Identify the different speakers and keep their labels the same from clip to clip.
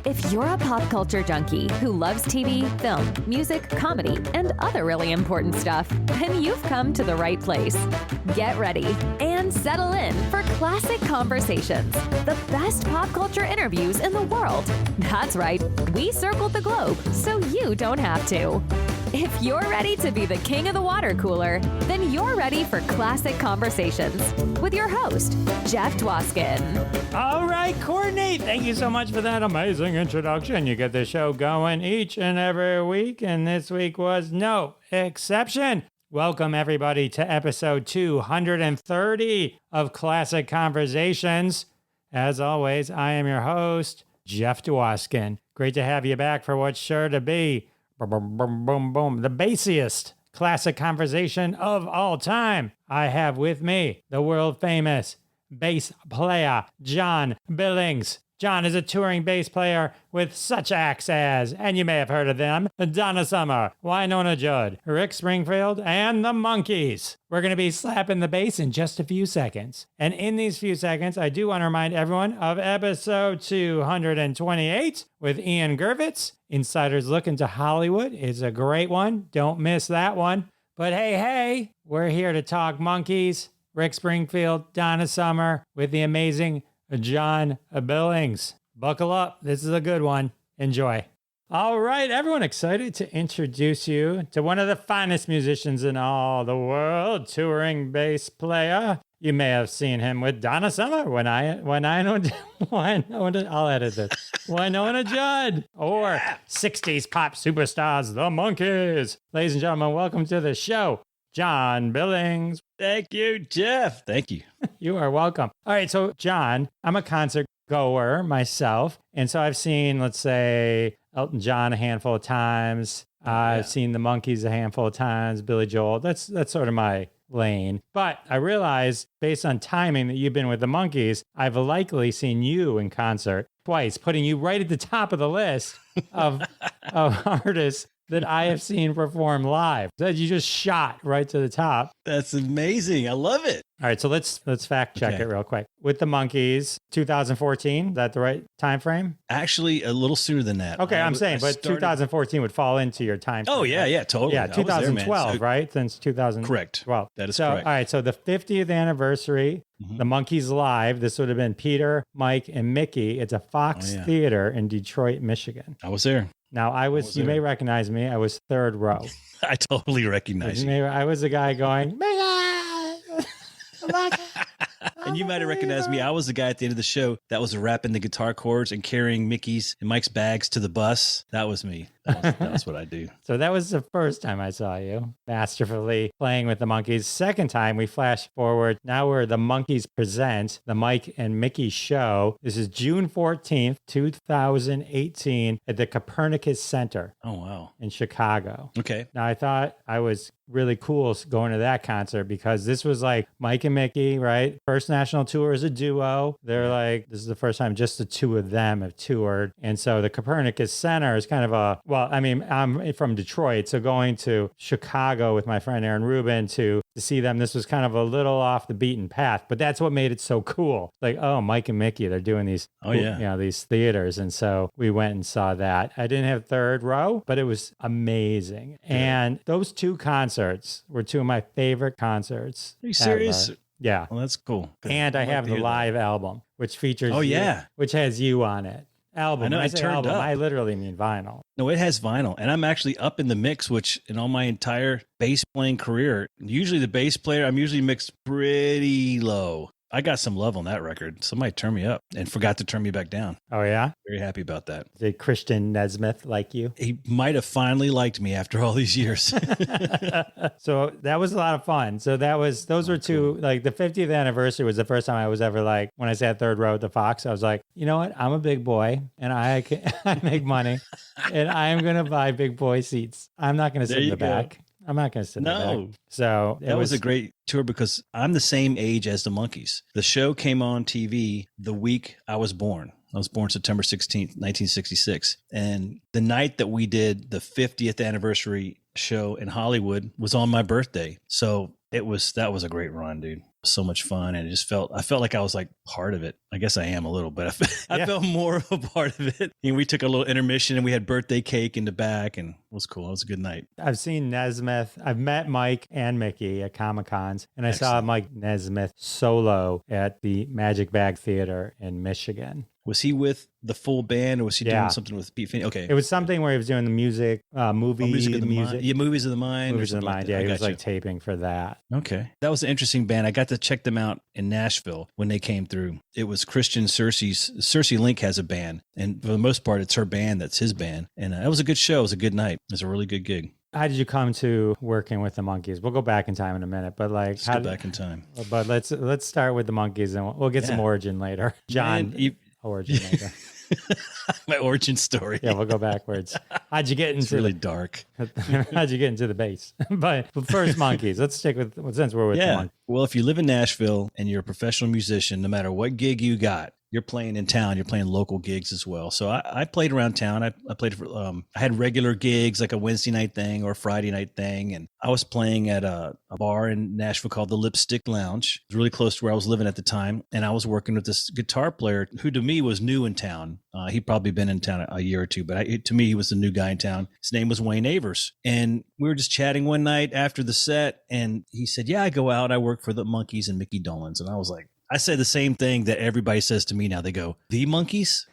Speaker 1: If you're a pop culture junkie who loves TV, film, music, comedy, and other really important stuff, then you've come to the right place. Get ready and settle in for Classic Conversations, the best pop culture interviews in the world. That's right, we circled the globe so you don't have to. If you're ready to be the king of the water cooler, then you're ready for Classic Conversations with your host, Jeff Dwoskin.
Speaker 2: All right, Courtney, thank you so much for that amazing introduction. You get the show going each and every week, and this week was no exception. Welcome, everybody, to episode 230 of Classic Conversations. As always, I am your host, Jeff Dwoskin. Great to have you back for what's sure to be the bassiest classic conversation of all time. I have with me the world famous bass player, John Billings. John is a touring bass player with such acts as, and you may have heard of them, Donna Summer, Wynonna Judd, Rick Springfield, and the Monkees. We're going to be slapping the bass in just a few seconds. And in these few seconds, I do want to remind everyone of episode 228 with Ian Gervitz. Insider's Look into Hollywood is a great one. Don't miss that one. But hey, we're here to talk Monkees, Rick Springfield, Donna Summer, with the amazing John Billings. Buckle up. This is a good one. Enjoy. All right, everyone, excited to introduce you to one of the finest musicians in all the world, touring bass player. You may have seen him with Donna Summer I'll edit this. Wynonna Judd, or 60s pop superstars, the Monkees. Ladies and gentlemen, welcome to the show, John Billings.
Speaker 3: Thank you, Jeff. Thank you.
Speaker 2: You are welcome. All right, so John, I'm a concert goer myself, and so I've seen, let's say, Elton John a handful of times. I've seen the Monkees a handful of times, Billy Joel. That's sort of my lane. But I realized, based on timing, that you've been with the Monkees, I've likely seen you in concert twice, putting you right at the top of the list of artists that I have seen perform live. That you just shot right to the top.
Speaker 3: That's amazing. I love it.
Speaker 2: All right, so let's fact check it real quick. With the Monkees, 2014, is that the right time frame?
Speaker 3: Actually, a little sooner than that.
Speaker 2: Okay, I'm saying, but 2014 would fall into your time frame.
Speaker 3: Oh, yeah, totally.
Speaker 2: Yeah, 2012,
Speaker 3: there,
Speaker 2: right? Since 2012.
Speaker 3: Correct. That is
Speaker 2: correct.
Speaker 3: All
Speaker 2: right, so the 50th anniversary, the Monkees Live, this would have been Peter, Mike, and Micky. It's a Fox Theater in Detroit, Michigan.
Speaker 3: I was there.
Speaker 2: Now, you may recognize me. I was third row.
Speaker 3: I totally recognize you.
Speaker 2: I was the guy going,
Speaker 3: and you might have recognized me. I was the guy at the end of the show that was rapping the guitar chords and carrying Mickey's and Mike's bags to the bus. That was me. That was what I do.
Speaker 2: So that was the first time I saw you masterfully playing with the Monkees. Second time, we flash forward. Now we're the Monkees present the Mike and Micky Show. This is June 14th, 2018 at the Copernicus Center.
Speaker 3: Oh, wow.
Speaker 2: In Chicago.
Speaker 3: Okay.
Speaker 2: Now I thought I was really cool going to that concert because this was like Mike and Micky, right? First national tour as a duo. They're like, this is the first time just the two of them have toured. And so the Copernicus Center is kind of I'm from Detroit, so going to Chicago with my friend Aaron Rubin to see them, this was kind of a little off the beaten path, but that's what made it so cool. Like, oh, Mike and Micky, they're doing these, these theaters. And so we went and saw that. I didn't have third row, but it was amazing. Yeah. And those two concerts were two of my favorite concerts.
Speaker 3: Are you serious?
Speaker 2: Ever. Yeah.
Speaker 3: Well, that's cool.
Speaker 2: And I have the live album, which features which has you on it. Album.
Speaker 3: I know,
Speaker 2: when I
Speaker 3: it
Speaker 2: say
Speaker 3: turned
Speaker 2: album,
Speaker 3: up.
Speaker 2: I literally mean vinyl.
Speaker 3: No, it has vinyl. And I'm actually up in the mix, which in all my entire bass playing career, usually the bass player, I'm usually mixed pretty low. I got some love on that record. Somebody turned me up and forgot to turn me back down.
Speaker 2: Oh, yeah?
Speaker 3: Very happy about that.
Speaker 2: Did Christian Nesmith like you?
Speaker 3: He might have finally liked me after all these years.
Speaker 2: So that was a lot of fun. So those were two, like the 50th anniversary was the first time I was ever like, when I sat third row at the Fox, I was like, you know what? I'm a big boy and I make money and I'm going to buy big boy seats. I'm not going to sit in the back. I'm not going to sit in the back. So
Speaker 3: that was a great tour because I'm the same age as the Monkees. The show came on TV the week I was born. I was born September 16th, 1966. And the night that we did the 50th anniversary show in Hollywood was on my birthday. So that was a great run, dude. so much fun. And I felt like I was like part of it. I guess I am a little, but I felt more of a part of it. And we took a little intermission and we had birthday cake in the back, and it was cool. It was a good night.
Speaker 2: I've seen Nesmith. I've met Mike and Micky at Comic-Cons, and I saw Mike Nesmith solo at the Magic Bag Theater in Michigan.
Speaker 3: Was he with the full band, or was he doing something with Pete Finney? Okay.
Speaker 2: It was something where he was doing the music,
Speaker 3: Music of the Mind. Yeah, Movies of the Mind.
Speaker 2: Movies of the Mind. Yeah, he was like taping for that.
Speaker 3: Okay. That was an interesting band. I got to check them out in Nashville when they came through. It was Christian Circe Link has a band, and for the most part, it's her band that's his band. And it was a good show. It was a good night. It was a really good gig.
Speaker 2: How did you come to working with the Monkees? We'll go back in time in a minute, but like,
Speaker 3: go back in time.
Speaker 2: But let's start with the Monkees, and we'll get some origin later. John, origin later.
Speaker 3: My origin story.
Speaker 2: Yeah, we'll go backwards. How'd you get into?
Speaker 3: It's really dark.
Speaker 2: How'd you get into the bass? But first, Monkees. Let's stick with since we're with the Monkees.
Speaker 3: Well, if you live in Nashville and you're a professional musician, no matter what gig you got, you're playing in town, you're playing local gigs as well. So I played around town. I played for, I had regular gigs like a Wednesday night thing or a Friday night thing. And I was playing at a bar in Nashville called the Lipstick Lounge. It was really close to where I was living at the time. And I was working with this guitar player who to me was new in town. He'd probably been in town a year or two, but to me, he was the new guy in town. His name was Wayne Avers. And we were just chatting one night after the set. And he said, yeah, I go out. I work for the Monkees and Micky Dolenz. And I was like, I said the same thing that everybody says to me now. They go, the Monkees?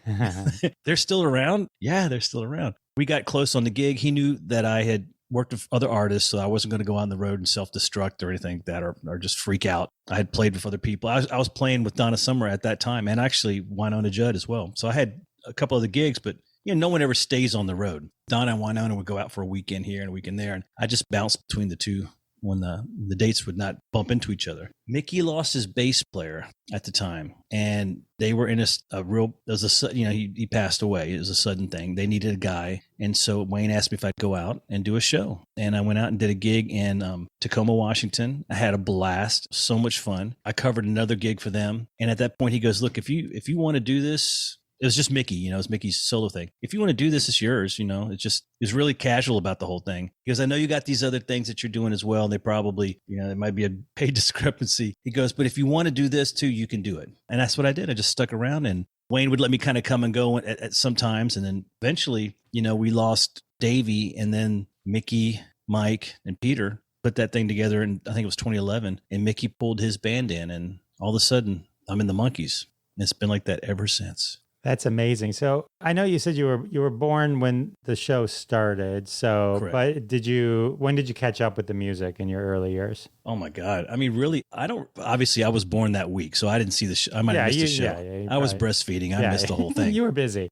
Speaker 3: They're still around? Yeah, they're still around. We got close on the gig. He knew that I had worked with other artists, so I wasn't going to go on the road and self-destruct or anything like that or just freak out. I had played with other people. I was playing with Donna Summer at that time, and actually Wynonna Judd as well. So I had a couple of the gigs, but no one ever stays on the road. Donna and Wynonna would go out for a weekend here and a weekend there, and I just bounced between the two when the dates would not bump into each other. Micky lost his bass player at the time, and they were in he passed away. It was a sudden thing. They needed a guy. And so Wayne asked me if I'd go out and do a show. And I went out and did a gig in Tacoma, Washington. I had a blast, so much fun. I covered another gig for them. And at that point he goes, look, if you want to do this, it was just Micky, it was Micky's solo thing. If you want to do this, it's yours, it was really casual about the whole thing. Because I know you got these other things that you're doing as well. And they probably, there might be a pay discrepancy. He goes, but if you want to do this too, you can do it. And that's what I did. I just stuck around, and Wayne would let me kind of come and go at some times. And then eventually, we lost Davey, and then Micky, Mike, and Peter put that thing together. And I think it was 2011, and Micky pulled his band in, and all of a sudden I'm in the Monkees. And it's been like that ever since.
Speaker 2: That's amazing. So I know you said you were born when the show started. So,
Speaker 3: correct.
Speaker 2: But when did you catch up with the music in your early years?
Speaker 3: Oh my God. I mean, really, obviously I was born that week, so I didn't see the show. I might have missed the show. I was breastfeeding. I missed the whole thing.
Speaker 2: You were busy.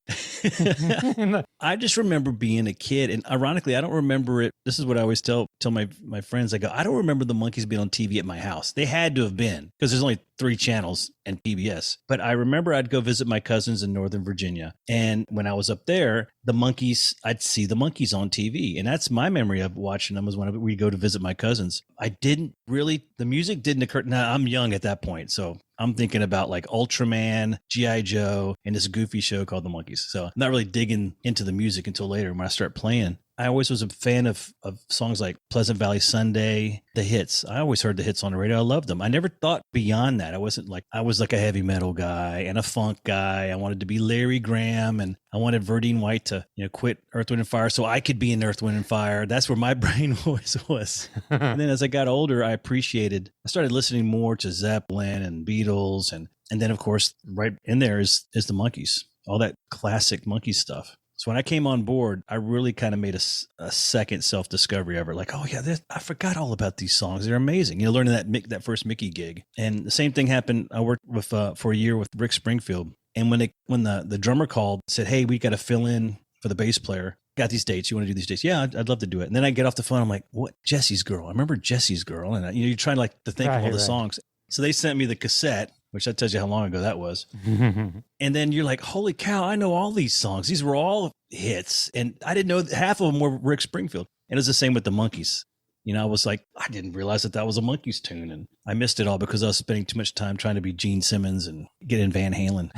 Speaker 3: I just remember being a kid, and ironically, I don't remember it. This is what I always tell my friends. I go, I don't remember the Monkees being on TV at my house. They had to have been, because there's only 3 channels and PBS. But I remember I'd go visit my cousins in Northern Virginia. And when I was up there, the Monkees, I'd see the Monkees on TV. And that's my memory of watching them, was when we go to visit my cousins. The music didn't occur. Now, I'm young at that point. So I'm thinking about like Ultraman, G.I. Joe, and this goofy show called The Monkees. So I'm not really digging into the music until later when I start playing. I always was a fan of songs like Pleasant Valley Sunday, the hits. I always heard the hits on the radio. I loved them. I never thought beyond that. I was like a heavy metal guy and a funk guy. I wanted to be Larry Graham, and I wanted Verdine White to quit Earth, Wind & Fire so I could be in Earth, Wind & Fire. That's where my brain always was. And then as I got older, I started listening more to Zeppelin and Beatles. And then, of course, right in there is the Monkees, all that classic Monkee stuff. So when I came on board, I really kind of made a second self-discovery of it. Like, oh yeah, I forgot all about these songs. They're amazing. Learning that first Micky gig. And the same thing happened. I worked with for a year with Rick Springfield. And when the drummer called, said, hey, we got to fill in for the bass player. Got these dates. You want to do these dates? Yeah, I'd love to do it. And then I get off the phone. I'm like, what? Jesse's Girl. I remember Jesse's Girl. And you're trying to think of all the songs. So they sent me the cassette, which that tells you how long ago that was. And then you're like, holy cow, I know all these songs. These were all hits. And I didn't know half of them were Rick Springfield. And it was the same with the Monkees. I was like, I didn't realize that was a Monkees tune. And I missed it all because I was spending too much time trying to be Gene Simmons and get in Van Halen.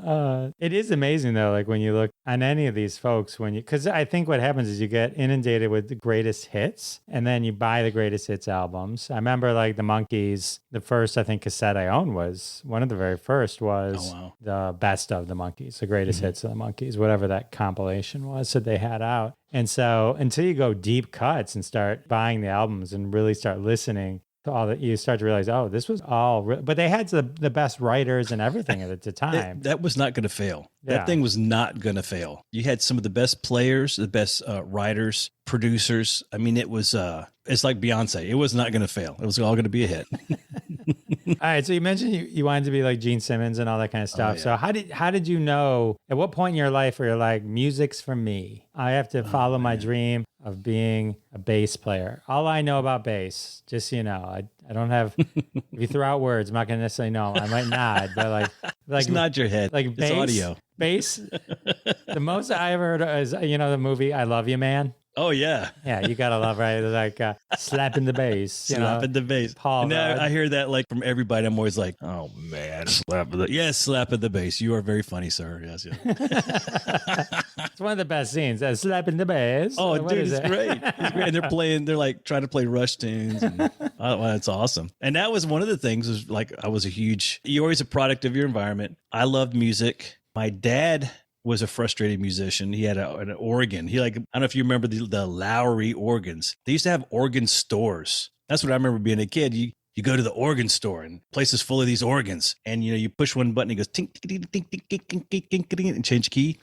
Speaker 2: It is amazing though, like when you look on any of these folks, because I think what happens is you get inundated with the greatest hits and then you buy the greatest hits albums. I remember like the Monkees, the first, I think, cassette I owned was one of the very first was the best of the Monkees, the greatest hits of the Monkees, whatever that compilation was that they had out. And so until you go deep cuts and start buying the albums and really start listening, all that, you start to realize, oh, this was all but they had the best writers and everything at the time.
Speaker 3: That was not going to fail.
Speaker 2: Yeah.
Speaker 3: That thing was not going to fail. You had some of the best players, the best writers, producers. I mean, it was it's like Beyonce. It was not going to fail. It was all going to be a hit.
Speaker 2: All right, so you mentioned you wanted to be like Gene Simmons and all that kind of stuff. Oh, yeah. So how did you know, at what point in your life where you're like, music's for me? I have to follow my dream of being a bass player. All I know about bass, just so you know, I don't have, if you throw out words, I'm not going to necessarily know. I might nod, but like
Speaker 3: just nod your head.
Speaker 2: Like bass,
Speaker 3: it's audio.
Speaker 2: Bass, the most I ever heard is, the movie I Love You, Man.
Speaker 3: Oh, yeah.
Speaker 2: Yeah, you got to love, right? Like slapping the bass.
Speaker 3: Slapping the bass.
Speaker 2: Paul.
Speaker 3: And now I hear that like from everybody. I'm always like, oh, man, slapping the bass. You are very funny, sir. Yes, yes.
Speaker 2: It's one of the best scenes. Slapping the bass.
Speaker 3: Oh, dude, it's great. It's great. And they're like trying to play Rush tunes. And, that's awesome. And that was one of the things was like, you're always a product of your environment. I loved music. My dad was a frustrated musician. He had an organ. I don't know if you remember the Lowry organs. They used to have organ stores. That's what I remember being a kid. You go to the organ store and places full of these organs, and you push one button, it goes tink tink tink tink tink tink and change key,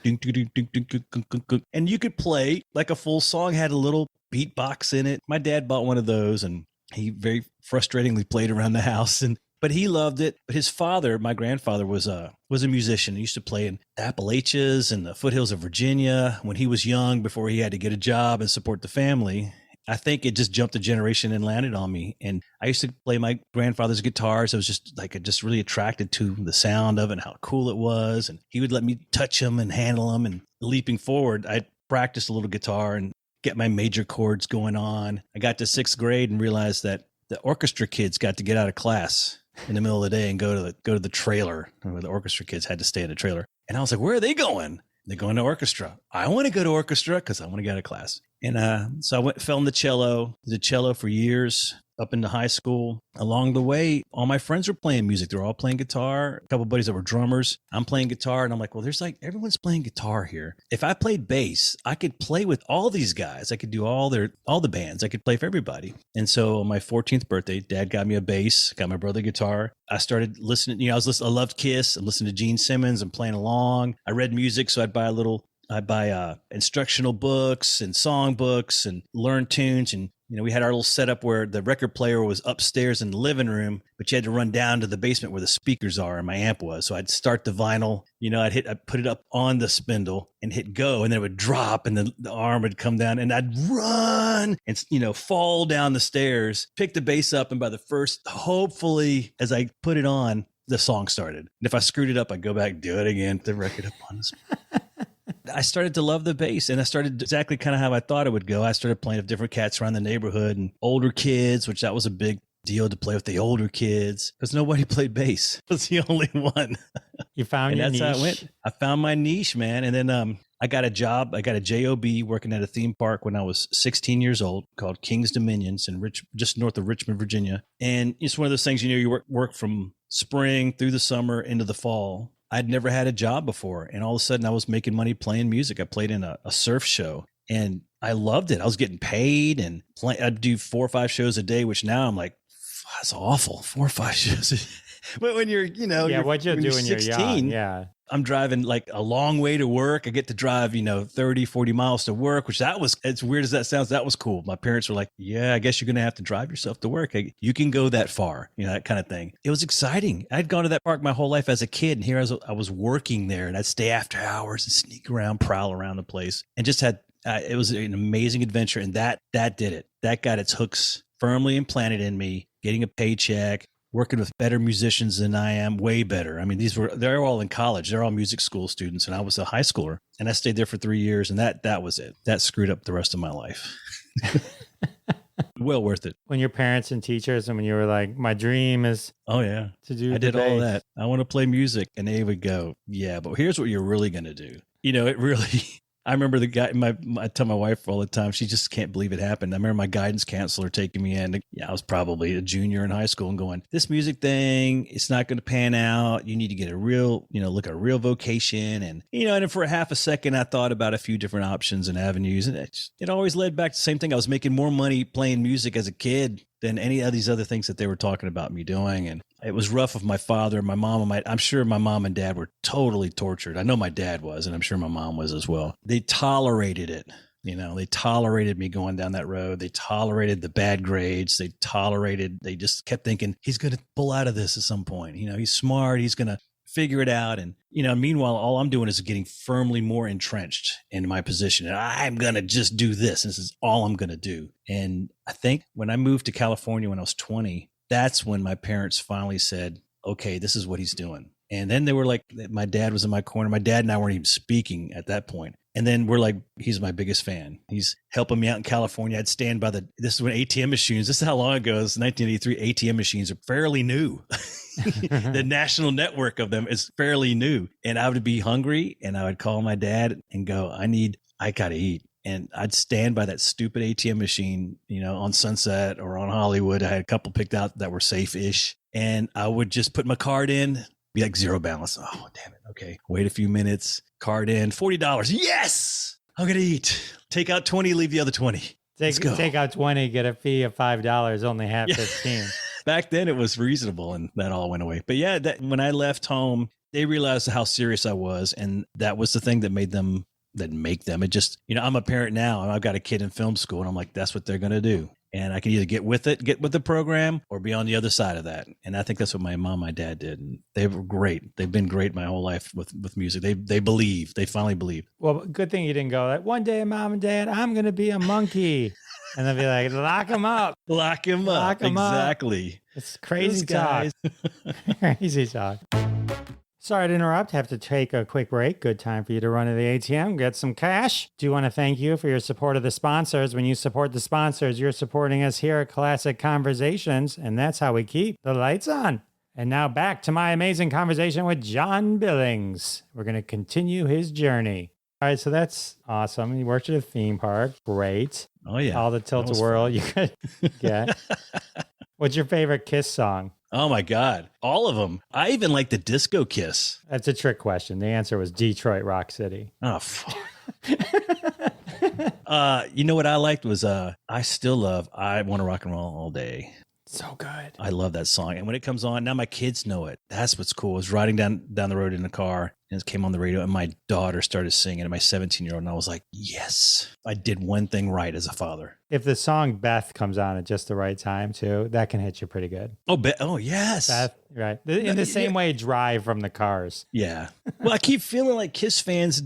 Speaker 3: and you could play like a full song. Had a little beatbox in it. My dad bought one of those, and he very frustratingly played around the house but he loved it. But his father, my grandfather, was a musician. He used to play in the Appalachians and the foothills of Virginia when he was young, before he had to get a job and support the family. I think it just jumped a generation and landed on me. And I used to play my grandfather's guitars. I was just really attracted to the sound of it and how cool it was. And he would let me touch them and handle them. And leaping forward, I practiced a little guitar and get my major chords going on. I got to 6th grade and realized that the orchestra kids got to get out of class in the middle of the day and go to the trailer, where the orchestra kids had to stay in the trailer. And I was like, where are they going? They're going to orchestra. I want to go to orchestra because I want to get out of class. And so I fell in the cello for years up into high school. Along the way, all my friends were playing music. They were all playing guitar. A couple of buddies that were drummers. I'm playing guitar, and I'm like, well, there's like everyone's playing guitar here. If I played bass, I could play with all these guys. I could do all the bands. I could play for everybody. And so on my 14th birthday, Dad got me a bass, got my brother a guitar. I started listening. I loved Kiss. I'm listening to Gene Simmons and playing along. I read music, so I'd buy instructional books and song books and learn tunes. And we had our little setup where the record player was upstairs in the living room, but you had to run down to the basement where the speakers are and my amp was. So I'd start the vinyl, I'd put it up on the spindle and hit go, and then it would drop and the arm would come down, and I'd run and, fall down the stairs, pick the bass up. And by the first, hopefully, as I put it on, the song started. And if I screwed it up, I'd go back, do it again, put the record up on the spindle. I started to love the bass, and I started exactly kind of how I thought it would go. I started playing with different cats around the neighborhood and older kids, which that was a big deal to play with the older kids because nobody played bass. I was the only one.
Speaker 2: You found your niche.
Speaker 3: That's how it went. I found my niche, man. And then I got a job. I got a job working at a theme park when I was 16 years old called King's Dominions just north of Richmond, Virginia. And it's one of those things, you work from spring through the summer into the fall. I'd never had a job before. And all of a sudden I was making money playing music. I played in a surf show and I loved it. I was getting paid and I'd do 4 or 5 shows a day, which now I'm like, that's awful. 4 or 5 shows. But when you're,
Speaker 2: what you'll do when you're young. Yeah.
Speaker 3: I'm driving like a long way to work. I get to drive, 30, 40 miles to work, which as weird as that sounds, that was cool. My parents were like, yeah, I guess you're going to have to drive yourself to work. You can go that far, that kind of thing. It was exciting. I'd gone to that park my whole life as a kid. And here I was working there, and I'd stay after hours and sneak around, prowl around the place, and just had, it was an amazing adventure. And that did it. That got its hooks firmly implanted in me, getting a paycheck, working with better musicians than I am, way better. I mean, they're all in college. They're all music school students. And I was a high schooler, and I stayed there for 3 years, and that was it. That screwed up the rest of my life. Well worth it.
Speaker 2: When your parents and teachers, and when you were like, my dream is
Speaker 3: Oh, yeah.
Speaker 2: to do
Speaker 3: I
Speaker 2: the
Speaker 3: did all
Speaker 2: bass.
Speaker 3: that. I want to play music. And they would go, yeah, but here's what you're really going to do. You know, it really, I remember the guy, I tell my wife all the time, she just can't believe it happened. I remember my guidance counselor taking me in. I was probably a junior in high school and going, this music thing, it's not going to pan out. You need to get a real, look at a real vocation. And, and for a half a second, I thought about a few different options and avenues. And it always led back to the same thing. I was making more money playing music as a kid than any of these other things that they were talking about me doing. And it was rough with my father, my mom, I'm sure my mom and dad were totally tortured. I know my dad was, and I'm sure my mom was as well. They tolerated it. They tolerated me going down that road. They tolerated the bad grades. They just kept thinking he's going to pull out of this at some point. He's smart. He's going to figure it out. And, meanwhile, all I'm doing is getting firmly more entrenched in my position. And I'm going to just do this. This is all I'm going to do. And I think when I moved to California when I was 20, that's when my parents finally said, okay, this is what he's doing. And then they were like, my dad was in my corner. My dad and I weren't even speaking at that point. And then we're like, he's my biggest fan. He's helping me out in California. I'd stand by this is when ATM machines, this is how long ago, it's 1983, ATM machines are fairly new. The national network of them is fairly new. And I would be hungry and I would call my dad and go, I got to eat. And I'd stand by that stupid ATM machine, on Sunset or on Hollywood. I had a couple picked out that were safe-ish. And I would just put my card in, be like zero balance. Oh, damn it. Okay. Wait a few minutes. Card in, $40. Yes. I'm going to eat. Take out 20, leave the other 20.
Speaker 2: Take out 20, get a fee of $5, only have 15.
Speaker 3: Back then it was reasonable and that all went away. But yeah, when I left home, they realized how serious I was. And that was the thing that made them, it just, I'm a parent now and I've got a kid in film school and I'm like, that's what they're going to do. And I can either get with the program or be on the other side of that. And I think that's what my mom and my dad did. And they were great. They've been great my whole life with music. They finally believe.
Speaker 2: Well, good thing you didn't go like, one day, Mom and Dad, I'm going to be a Monkee. And they'll be like, lock him up.
Speaker 3: Lock him up. Exactly.
Speaker 2: It's crazy talk. Crazy talk. Sorry to interrupt. Have to take a quick break. Good time for you to run to the ATM, get some cash. Do want to thank you for your support of the sponsors. When you support the sponsors, you're supporting us here at Classic Conversations, and that's how we keep the lights on. And now back to my amazing conversation with John Billings. We're going to continue his journey. All right, so that's awesome. You worked at a theme park. Great.
Speaker 3: Oh, yeah.
Speaker 2: All the tilt-a-whirl you could get. What's your favorite Kiss song?
Speaker 3: Oh, my God. All of them. I even like the Disco Kiss.
Speaker 2: That's a trick question. The answer was Detroit Rock City.
Speaker 3: Oh, fuck. You know what I liked was I still love I Want to Rock and Roll All Day.
Speaker 2: So good.
Speaker 3: I love that song. And when it comes on, now my kids know it. That's what's cool. I was riding down the road in the car and it came on the radio and my daughter started singing and my 17-year-old and I was like, yes, I did one thing right as a father.
Speaker 2: If the song Beth comes on at just the right time too, that can hit you pretty good.
Speaker 3: Oh, yes.
Speaker 2: Beth, right. In the same way Drive from the Cars.
Speaker 3: Yeah. Well, I keep feeling like Kiss fans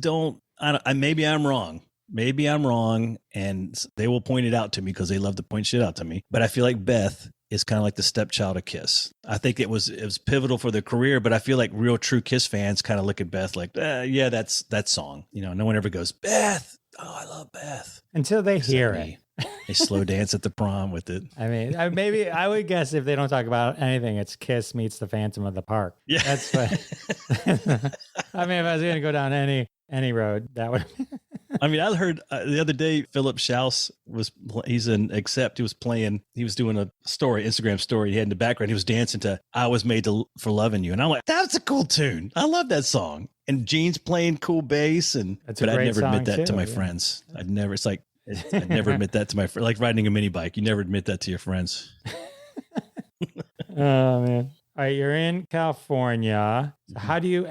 Speaker 3: maybe I'm wrong. Maybe I'm wrong and they will point it out to me because they love to point shit out to me. But I feel like Beth is kind of like the stepchild of Kiss. I think it was pivotal for their career, but I feel like real true Kiss fans kind of look at Beth like, yeah, that's that song. No one ever goes, Beth. Oh, I love Beth.
Speaker 2: Until they hear it.
Speaker 3: They slow dance at the prom with it.
Speaker 2: I mean, maybe I would guess if they don't talk about anything, it's Kiss meets the Phantom of the Park.
Speaker 3: Yeah.
Speaker 2: That's what. I mean, if I was going to go down any road, that would.
Speaker 3: I mean, I heard the other day, Philip Schaus he's an Accept. He was doing a story, Instagram story. He had in the background, he was dancing to I Was Made for Loving You. And I'm like, that's a cool tune. I love that song. And Gene's playing cool bass. But I'd never admit that to my friends. I'd never admit that to my friends. Like riding a mini bike. You never admit that to your friends.
Speaker 2: Oh, man. All right. You're in California. So how do you,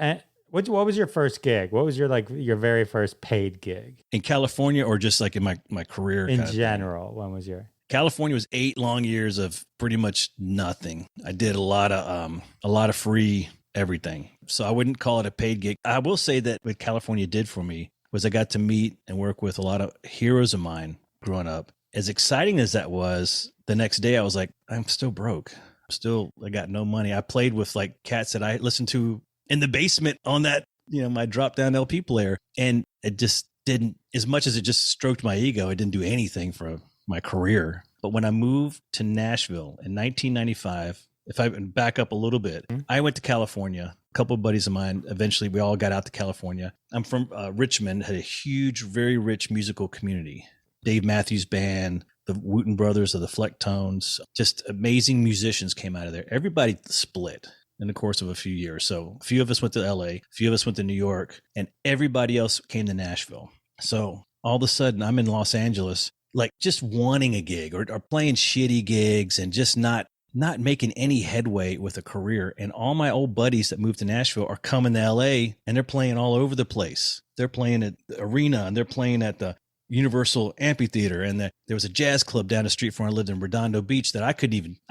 Speaker 2: what was your first gig? What was your very first paid gig?
Speaker 3: In California or just like in my career?
Speaker 2: In general, when was your?
Speaker 3: California was 8 long years of pretty much nothing. I did a lot of free everything. So I wouldn't call it a paid gig. I will say that what California did for me was I got to meet and work with a lot of heroes of mine growing up. As exciting as that was, the next day I was like, I'm still broke. I got no money. I played with like cats that I listened to in the basement on that, my drop down LP player. And it just didn't, as much as it just stroked my ego, it didn't do anything for my career. But when I moved to Nashville in 1995, if I back up a little bit, I went to California. A couple of buddies of mine, eventually we all got out to California. I'm from Richmond, had a huge, very rich musical community. Dave Matthews Band, the Wooten Brothers of the Flecktones, just amazing musicians came out of there. Everybody split in the course of a few years. So a few of us went to LA, a few of us went to New York, and everybody else came to Nashville. So all of a sudden I'm in Los Angeles, like just wanting a gig or playing shitty gigs and just not making any headway with a career. And all my old buddies that moved to Nashville are coming to LA and they're playing all over the place. They're playing at the arena and they're playing at the Universal Amphitheater. And there was a jazz club down the street from where I lived in Redondo Beach that I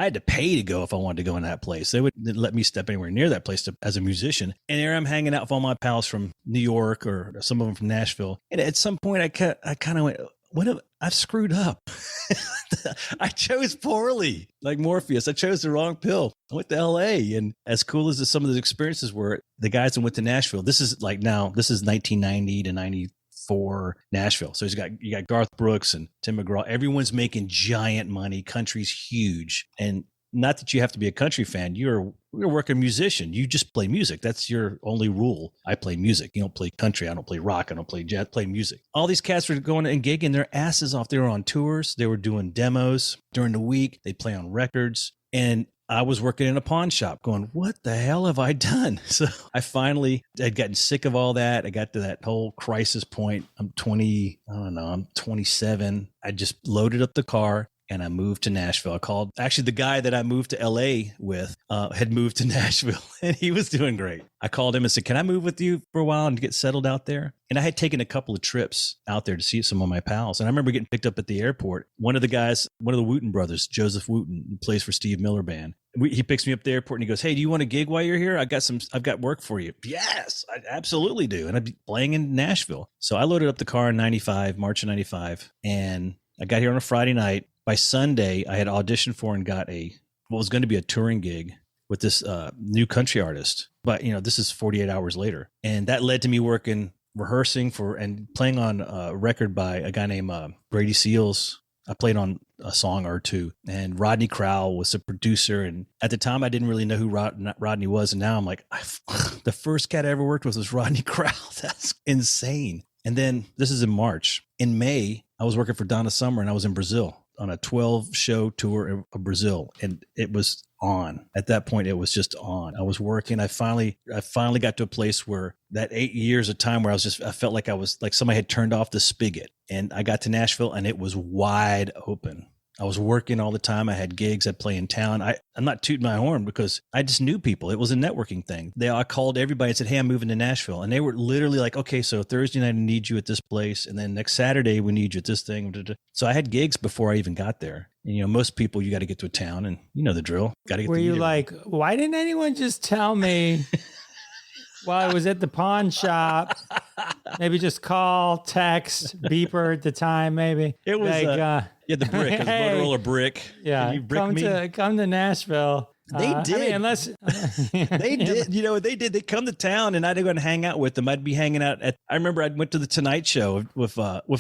Speaker 3: had to pay to go if I wanted to go in that place. They wouldn't let me step anywhere near that place as a musician. And there I'm hanging out with all my pals from New York or some of them from Nashville. And at some point I kind of went, I've screwed up. I chose poorly, like Morpheus. I chose the wrong pill. I went to LA, and as cool as some of the experiences were, the guys that went to Nashville, this is 1990 to 94 Nashville. So you got Garth Brooks and Tim McGraw. Everyone's making giant money. Country's huge. And not that you have to be a country fan. You're a working musician. You just play music. That's your only rule. I play music. You don't play country. I don't play rock. I don't play jazz. I play music. All these cats were going and gigging their asses off. They were on tours. They were doing demos during the week. They play on records. And I was working in a pawn shop going, what the hell have I done? So I'd gotten sick of all that. I got to that whole crisis point. I'm 27. I just loaded up the car and I moved to Nashville. I called, actually the guy that I moved to LA with had moved to Nashville and he was doing great. I called him and said, can I move with you for a while and get settled out there? And I had taken a couple of trips out there to see some of my pals. And I remember getting picked up at the airport. One of the Wooten brothers, Joseph Wooten, who plays for Steve Miller Band. He picks me up at the airport and he goes, hey, do you want a gig while you're here? I've got work for you. Yes, I absolutely do. And I'd be playing in Nashville. So I loaded up the car in March of 95. And I got here on a Friday night. By Sunday, I had auditioned for and got what was going to be a touring gig with this new country artist. But, this is 48 hours later. And that led to me rehearsing and playing on a record by a guy named Brady Seals. I played on a song or two. And Rodney Crowell was the producer. And at the time, I didn't really know who Rodney was. And now I'm like, the first cat I ever worked with was Rodney Crowell. That's insane. And then this is in March. In May, I was working for Donna Summer and I was in Brazil on a 12-show tour of Brazil, and it was on. At that point, it was just on. I was working. I finally got to a place where that 8 years of time where I felt like I was like somebody had turned off the spigot, and I got to Nashville and it was wide open. I was working all the time. I had gigs. I'd play in town. I'm not tooting my horn because I just knew people. It was a networking thing. I called everybody and said, hey, I'm moving to Nashville. And they were literally like, okay, so Thursday night I need you at this place. And then next Saturday we need you at this thing. So I had gigs before I even got there. And, most people, you got to get to a town and you know the drill. Got to get.
Speaker 2: Were you like, why didn't anyone just tell me while I was at the pawn shop? Maybe just call, text, beeper at the time, maybe.
Speaker 3: It was
Speaker 2: like,
Speaker 3: the brick. It was Motorola brick.
Speaker 2: Yeah,
Speaker 3: can you brick
Speaker 2: come to Nashville.
Speaker 3: They did.
Speaker 2: Unless
Speaker 3: they did. They did. They come to town, and I'd go and hang out with them. I'd be hanging out I remember I went to the Tonight Show with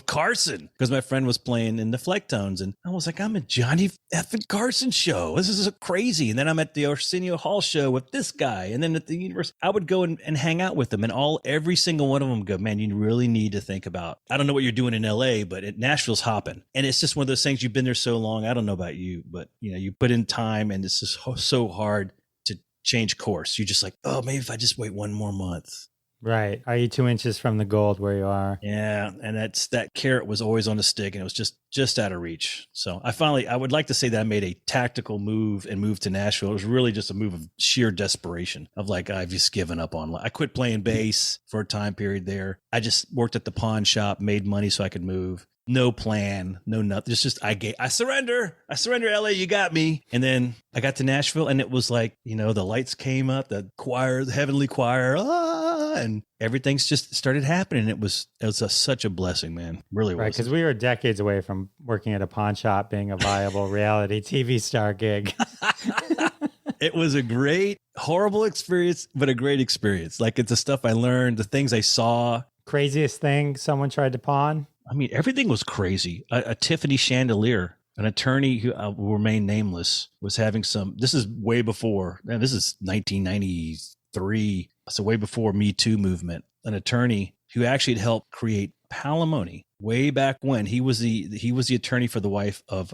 Speaker 3: Carson because my friend was playing in the Flecktones, and I was like, I'm at Johnny effing Carson show. This is crazy. And then I'm at the Arsenio Hall show with this guy, and then at the university, I would go and hang out with them, and every single one of them go, man, you really need to think about. I don't know what you're doing in LA, but Nashville's hopping, and it's just one of those things. You've been there so long. I don't know about you, but you put in time, and it's just so hard to change course. You're just like, oh, maybe if I just wait one more month.
Speaker 2: Right. Are you 2 inches from the gold where you are?
Speaker 3: Yeah. And that carrot was always on the stick and it was just out of reach. So I would like to say that I made a tactical move and moved to Nashville. It was really just a move of sheer desperation of like, I've just given up on life. I quit playing bass for a time period there. I just worked at the pawn shop, made money so I could move. No plan, no nothing. It's just, I surrender. LA, you got me. And then I got to Nashville and it was like, the lights came up, the choir, the heavenly choir, and everything's just started happening. It was such a blessing, man. Really was.
Speaker 2: Right, because we were decades away from working at a pawn shop being a viable reality TV star gig.
Speaker 3: It was a great, horrible experience, but a great experience. Like it's the stuff I learned, the things I saw.
Speaker 2: Craziest thing someone tried to pawn?
Speaker 3: I mean, everything was crazy. A Tiffany chandelier. an attorney who will remain nameless was having some, this is way before, man, this is 1993. So way before Me Too movement, an attorney who actually had helped create palimony way back when. He was the attorney for the wife of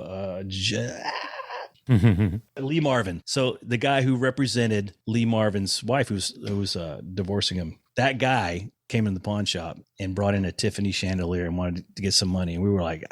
Speaker 3: Lee Marvin. So the guy who represented Lee Marvin's wife, who was divorcing him, that guy came in the pawn shop and brought in a Tiffany chandelier and wanted to get some money. And we were like,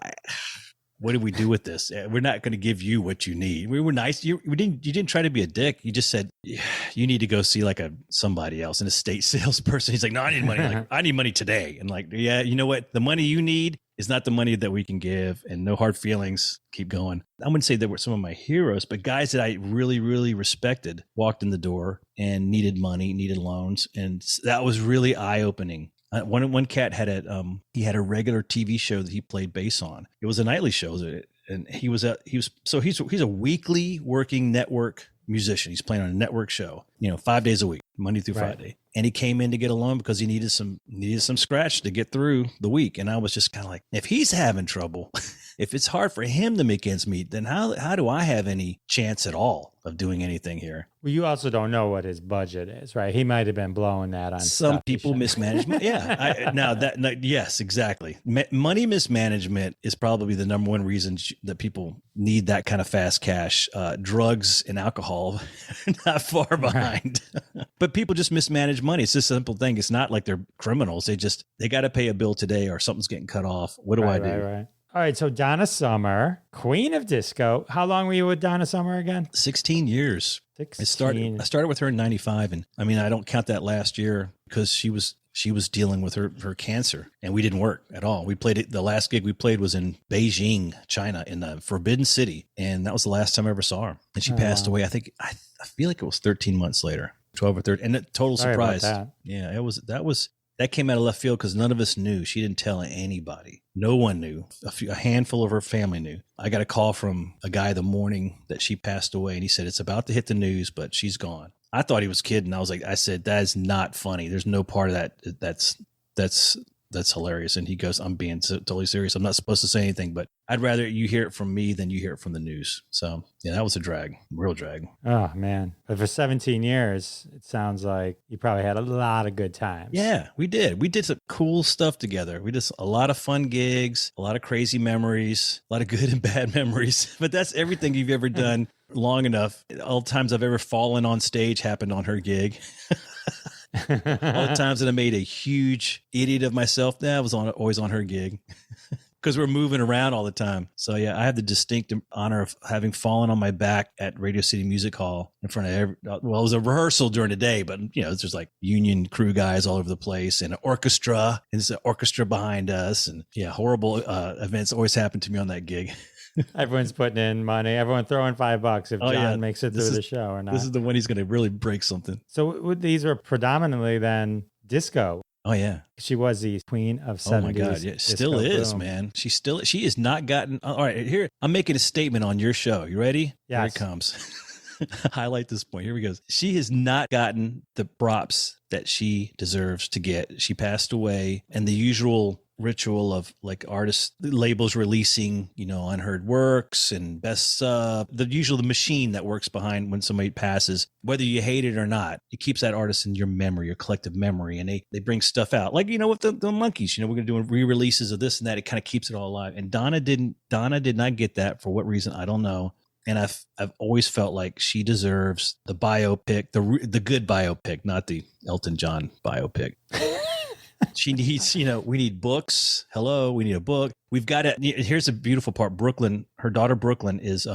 Speaker 3: what do we do with this? We're not going to give you what you need. We were nice. You didn't try to be a dick. You just said, you need to go see like somebody else, an estate salesperson. He's like, no, I need money. Like, I need money today. And like, yeah, you know what? The money you need is not the money that we can give, and no hard feelings. Keep going. I wouldn't say they were some of my heroes, but guys that I really, really respected walked in the door and needed money, needed loans. And that was really eye-opening. One cat had a regular TV show that he played bass on. It was a nightly show, and he's a weekly working network musician. He's playing on a network show, 5 days a week, Monday through Friday. And he came in to get a loan because he needed some scratch to get through the week. And I was just kind of like, if he's having trouble, if it's hard for him to make ends meet, then how do I have any chance at all of doing anything here?
Speaker 2: Well, you also don't know what his budget is, right? He might have been blowing that on
Speaker 3: some people mismanagement. Yeah. Yes, exactly. Money mismanagement is probably the number one reason that people need that kind of fast cash. Drugs and alcohol not far behind, but people just mismanage money. It's just a simple thing. It's not like they're criminals. They got to pay a bill today or something's getting cut off. What do I do?
Speaker 2: Right. All right, so Donna Summer, Queen of Disco. How long were you with Donna Summer again?
Speaker 3: 16 years.
Speaker 2: 16.
Speaker 3: I started with her in 95, and I mean, I don't count that last year because she was dealing with her cancer, and we didn't work at all. We played it. The last gig we played was in Beijing, China, in the Forbidden City, and that was the last time I ever saw her. And she passed away. I think I feel like it was 13 months later, 12 or 13, and a total surprise. Yeah, that came out of left field because none of us knew. She didn't tell anybody. No one knew. A handful of her family knew. I got a call from a guy the morning that she passed away, and he said, it's about to hit the news, but she's gone. I thought he was kidding. I said, that is not funny. There's no part of that. That's hilarious. And he goes, I'm being totally serious. I'm not supposed to say anything, but I'd rather you hear it from me than you hear it from the news. So yeah, that was a real drag.
Speaker 2: Oh man. But for 17 years, it sounds like you probably had a lot of good times.
Speaker 3: Yeah, we did. We did some cool stuff together. We did a lot of fun gigs, a lot of crazy memories, a lot of good and bad memories, but that's everything you've ever done long enough. All the times I've ever fallen on stage happened on her gig. All the times that I made a huge idiot of myself, that was always on her gig because we're moving around all the time. So yeah, I have the distinct honor of having fallen on my back at Radio City Music Hall in front of it was a rehearsal during the day, but it's just like union crew guys all over the place and an orchestra, and there's an orchestra behind us, and yeah, horrible events always happen to me on that gig.
Speaker 2: Everyone's putting in money. Everyone throwing $5 if John makes it through the show or not.
Speaker 3: This is the one he's going to really break something.
Speaker 2: So these were predominantly then disco.
Speaker 3: Oh yeah,
Speaker 2: she was the queen of 70s.
Speaker 3: Oh my God, yeah, still is, boom. Man. She has not gotten. All right, here I'm making a statement on your show. You ready?
Speaker 2: Yes.
Speaker 3: Here it comes. Highlight this point. Here we go. She has not gotten the props that she deserves to get. She passed away, and the usual ritual of like artist labels releasing, unheard works and best the machine that works behind when somebody passes, whether you hate it or not, it keeps that artist in your memory, your collective memory, and they bring stuff out like with the Monkees, we're gonna do re-releases of this and that. It kind of keeps it all alive, and Donna did not get that for what reason, I don't know. And I've always felt like she deserves the biopic, the good biopic, not the Elton John biopic. She needs, we need books. Hello, we need a book. We've got it. Here's the beautiful part. Brooklyn, her daughter Brooklyn is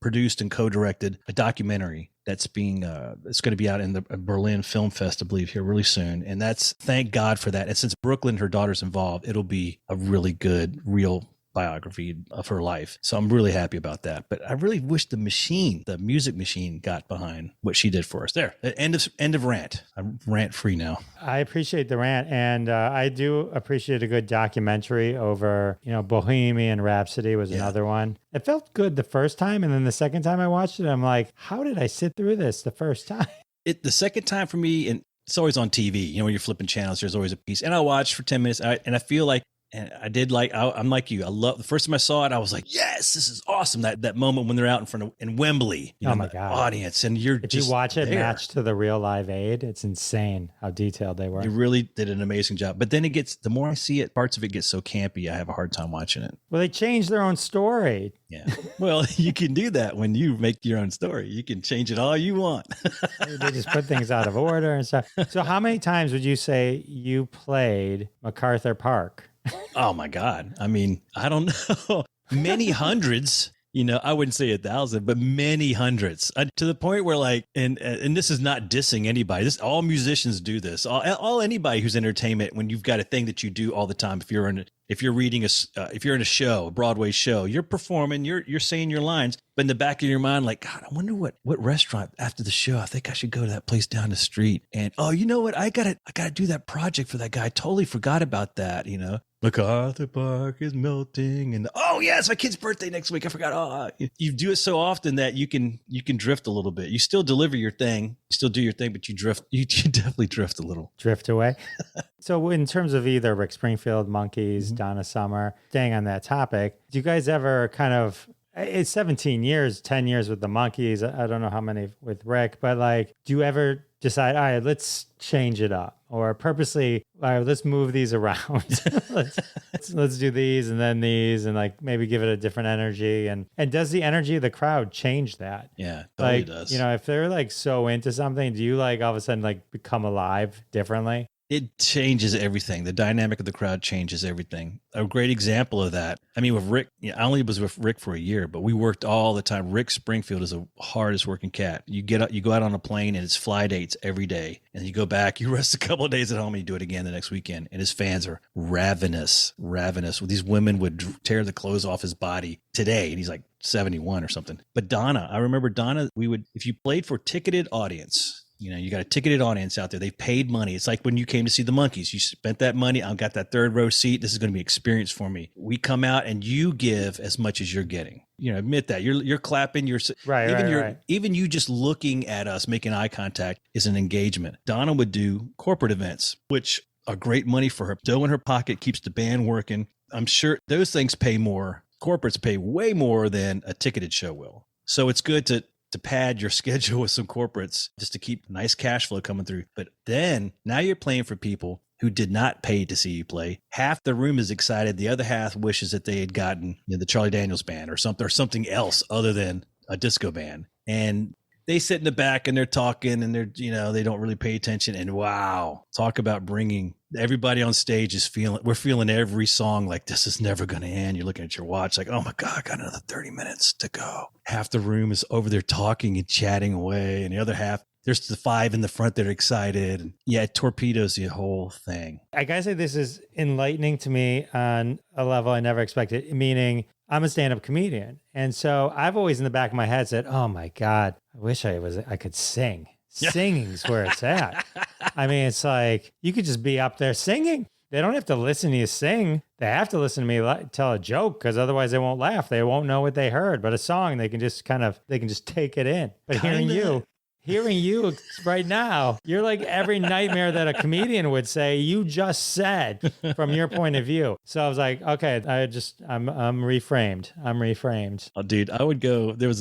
Speaker 3: produced and co-directed a documentary that's it's going to be out in the Berlin Film Fest, I believe, here really soon. And thank God for that. And since Brooklyn, her daughter's involved, it'll be a really good, real biography of her life. So I'm really happy about that. But I really wish the music machine got behind what she did for us. There, end of rant. I'm rant free now.
Speaker 2: I appreciate the rant. And I do appreciate a good documentary over, Bohemian Rhapsody was another one. It felt good the first time. And then the second time I watched it, I'm like, how did I sit through this the first time?
Speaker 3: The second time for me, and it's always on TV, when you're flipping channels, there's always a piece. And I watch for 10 minutes and I feel like And I did I'm like you. I love the first time I saw it. I was like, yes, this is awesome. That moment when they're out in front of in Wembley,
Speaker 2: Oh my God,
Speaker 3: audience, and you're
Speaker 2: if you watch it
Speaker 3: there.
Speaker 2: match to the real Live Aid, it's insane how detailed they were.
Speaker 3: They really did an amazing job. But then the more I see it, parts of it get so campy. I have a hard time watching it.
Speaker 2: Well, they changed their own story.
Speaker 3: Yeah. Well, you can do that when you make your own story. You can change it all you want.
Speaker 2: They just put things out of order and stuff. So how many times would you say you played MacArthur Park?
Speaker 3: Oh my God. I mean, I don't know. Many hundreds. I wouldn't say 1,000, but many hundreds, to the point where and this is not dissing anybody. All musicians do this. All anybody who's entertainment, when you've got a thing that you do all the time. If you're in a show, a Broadway show, you're performing, you're saying your lines, but in the back of your mind, like, God, I wonder what restaurant after the show. I think I should go to that place down the street. And you know what? I gotta do that project for that guy. I totally forgot about that. MacArthur Park is melting, and oh yeah, it's my kid's birthday next week. I forgot. You do it so often that you can drift a little bit. You still deliver your thing, you still do your thing, but you drift. You definitely drift a little.
Speaker 2: Drift away. So in terms of either Rick Springfield, Monkees, Donna Summer, staying on that topic, do you guys ever kind of? It's 17 years, 10 years with the Monkees. I don't know how many with Rick, but do you ever decide, all right, let's change it up, or purposely, all right, let's move these around. let's do these and then these, and maybe give it a different energy. And does the energy of the crowd change that?
Speaker 3: Yeah, totally does.
Speaker 2: If they're so into something, do you all of a sudden become alive differently?
Speaker 3: It changes everything. The dynamic of the crowd changes everything. A great example of that. I mean, with Rick, I only was with Rick for a year, but we worked all the time. Rick Springfield is the hardest working cat. You go out on a plane and it's fly dates every day. And you go back, you rest a couple of days at home and you do it again the next weekend. And his fans are ravenous. These women would tear the clothes off his body today. And he's 71 or something. But Donna, I remember Donna, if you played for ticketed audience, you got a ticketed audience out there. They paid money. It's like when you came to see the Monkees. You spent that money. I've got that third row seat. This is going to be an experience for me. We come out and you give as much as you're getting. Admit that. You're clapping. Even you just looking at us, making eye contact is an engagement. Donna would do corporate events, which are great money for her. Dough in her pocket, keeps the band working. I'm sure those things pay more. Corporates pay way more than a ticketed show will. So it's good to pad your schedule with some corporates just to keep nice cash flow coming through. But then now you're playing for people who did not pay to see you play. Half the room is excited. The other half wishes that they had gotten the Charlie Daniels band or something else other than a disco band. And they sit in the back and they're talking and they're, they don't really pay attention. And wow, talk about bringing everybody on stage we're feeling every song like this is never going to end. You're looking at your watch like, oh my God, I got another 30 minutes to go. Half the room is over there talking and chatting away. And the other half, there's the 5 in the front that are excited. And yeah, it torpedoes the whole thing.
Speaker 2: I gotta say, this is enlightening to me on a level I never expected, meaning I'm a stand-up comedian. And so I've always in the back of my head said, oh my God, I wish I could sing. Singing's where it's at. I mean, it's you could just be up there singing. They don't have to listen to you sing. They have to listen to me tell a joke, because otherwise they won't laugh. They won't know what they heard. But a song, they can just take it in. But hearing you right now, you're like every nightmare that a comedian would say, you just said from your point of view. So I was like, okay, I'm reframed.
Speaker 3: Oh, dude, I would go, there were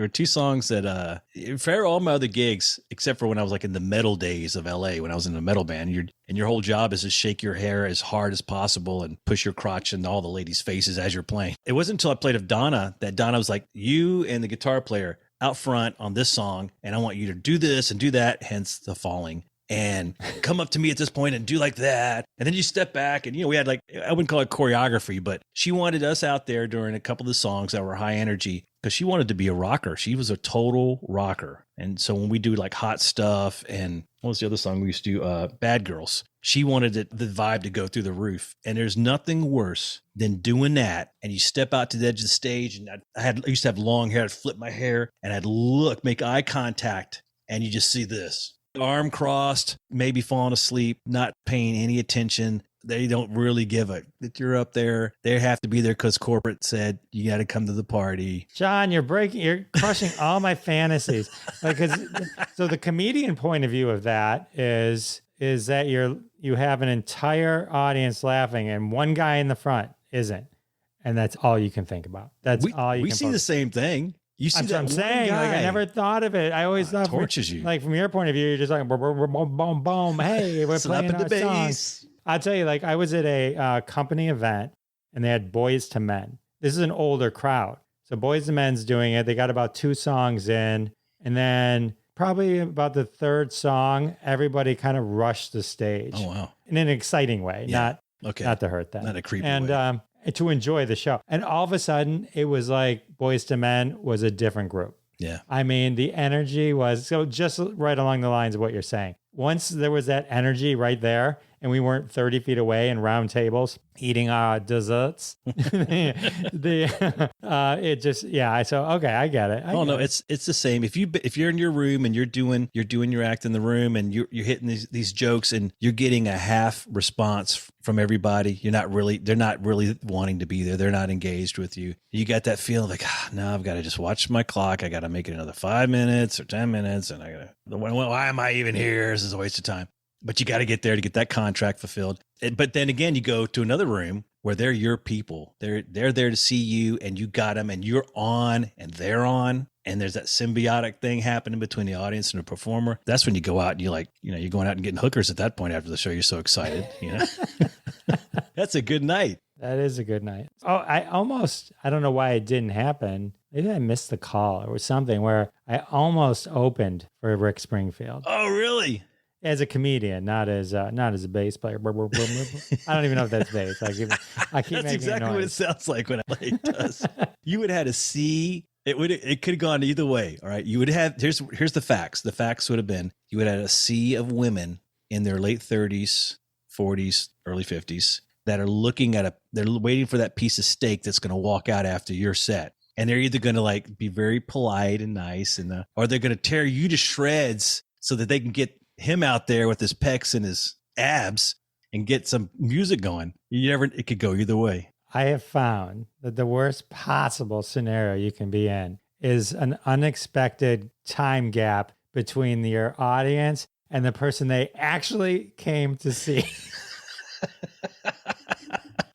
Speaker 3: 2 songs that, for all my other gigs, except for when I was in the metal days of LA, when I was in a metal band, and your whole job is to shake your hair as hard as possible and push your crotch in all the ladies' faces as you're playing. It wasn't until I played with Donna that Donna was like, you and the guitar player out front on this song, and I want you to do this and do that, hence the falling, and come up to me at this point and do like that. And then you step back and, we had I wouldn't call it choreography, but she wanted us out there during a couple of the songs that were high energy because she wanted to be a rocker. She was a total rocker. And so when we do Hot Stuff and what was the other song we used to do? Bad Girls. She wanted the vibe to go through the roof. And there's nothing worse than doing that. And you step out to the edge of the stage, and I used to have long hair. I'd flip my hair and I'd make eye contact, and you just see this. Arm crossed, maybe falling asleep, not paying any attention. They don't really give a that you're up there. They have to be there because corporate said you got to come to the party.
Speaker 2: John, you're crushing all my fantasies. So the comedian point of view of that is is that you have an entire audience laughing and one guy in the front isn't. And that's all you can think about. That's all you can
Speaker 3: We see the same thing. You see
Speaker 2: that's
Speaker 3: that
Speaker 2: what I'm
Speaker 3: one
Speaker 2: saying.
Speaker 3: guy.
Speaker 2: Like, I never thought of it. I always thought
Speaker 3: torches you.
Speaker 2: Like from your point of view, you're just like boom, boom, boom, boom, boom. Hey, we're playing our songs. I'll tell you, like I was at a company event and they had Boys to Men. This is an older crowd. So Boys to Men's doing it. They got about 2 songs in, and then probably about the 3rd song, everybody kind of rushed the stage.
Speaker 3: Oh wow!
Speaker 2: In an exciting way, not to hurt them,
Speaker 3: not a creepy
Speaker 2: way. And to enjoy the show. And all of a sudden, it was like Boys to Men was a different group.
Speaker 3: Yeah.
Speaker 2: I mean, the energy was so just right along the lines of what you're saying. Once there was that energy right there, and we weren't 30 feet away in round tables eating our desserts, it just, so, okay, I get it.
Speaker 3: No, it's the same. If you're in your room and you're doing your act in the room and you're hitting these jokes and you're getting a half response from everybody, they're not really wanting to be there. They're not engaged with you. You got that feeling like, no, I've got to just watch my clock. I got to make it another 5 minutes or 10 minutes. And why am I even here? This is a waste of time. But you got to get there to get that contract fulfilled. But then again, you go to another room where they're your people. They're there to see you, and you got them, and you're on, and they're on, and there's that symbiotic thing happening between the audience and the performer. That's when you go out and you're going out and getting hookers at that point after the show. You're so excited, That's a good night.
Speaker 2: That is a good night. Oh, I don't know why it didn't happen. Maybe I missed the call or something where I almost opened for Rick Springfield.
Speaker 3: Oh, really?
Speaker 2: As a comedian, not as a bass player. I don't even know if that's bass. I keep
Speaker 3: that's
Speaker 2: making
Speaker 3: exactly what it sounds like when I play it does. You would have had a C. It could have gone either way. All right. You would have here's the facts. The facts would have been you would have had a sea of women in their late 30s, 40s, early 50s that are they're waiting for that piece of steak that's going to walk out after your set. And they're either going to be very polite and nice or they're going to tear you to shreds so that they can get him out there with his pecs and his abs and get some music going. It could go either way.
Speaker 2: I have found that the worst possible scenario you can be in is an unexpected time gap between your audience and the person they actually came to see.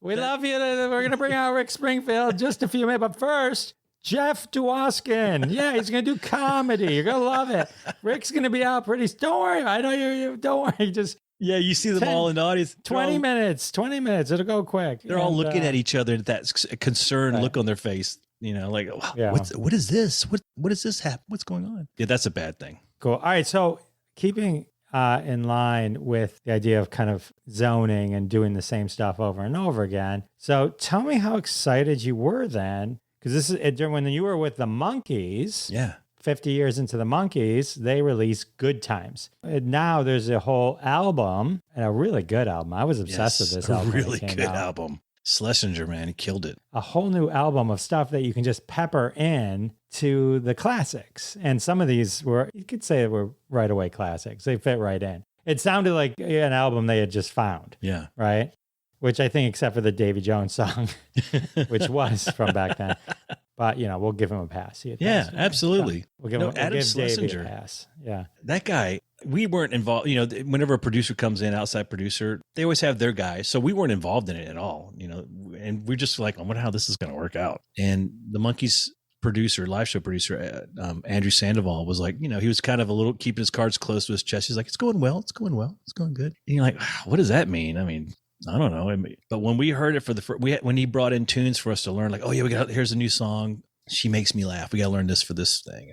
Speaker 2: We love you. We're going to bring out Rick Springfield just a few minutes. But first, Jeff Dwoskin. Yeah, he's going to do comedy. You're going to love it. Rick's going to be out pretty soon. Don't worry. I know you. Don't worry. Just
Speaker 3: you see them all in the audience.
Speaker 2: 20 minutes. It'll go quick.
Speaker 3: They're all looking at each other, that concerned look on their face. What is this? What does this happen? What's going on? Yeah, that's a bad thing.
Speaker 2: Cool. All right. So keeping in line with the idea of kind of zoning and doing the same stuff over and over again. So tell me how excited you were then. Because this is when you were with the Monkees.
Speaker 3: Yeah.
Speaker 2: 50 years into the Monkees, they released Good Times. And now there's a whole album, and a really good album. I was obsessed with this album.
Speaker 3: A really good album. Schlesinger, man, he killed it.
Speaker 2: A whole new album of stuff that you can just pepper in to the classics. And some of these you could say were right away classics. They fit right in. It sounded like an album they had just found.
Speaker 3: Yeah.
Speaker 2: Right? Which I think, except for the Davy Jones song, which was from back then. But, we'll give him a pass.
Speaker 3: Yeah, absolutely.
Speaker 2: We'll give Davey a pass. Yeah.
Speaker 3: That guy, we weren't involved. Whenever a producer comes in, outside producer, they always have their guy. So we weren't involved in it at all, and we're just like, I wonder how this is going to work out. And the Monkees producer, live show producer, Andrew Sandoval was like, he was kind of a little keeping his cards close to his chest. He's like, it's going well. It's going well. It's going good. And you're like, what does that mean? I mean, I don't know. But when we heard it for when he brought in tunes for us to learn, like, oh yeah, here's a new song. She Makes Me Laugh. We got to learn this for this thing.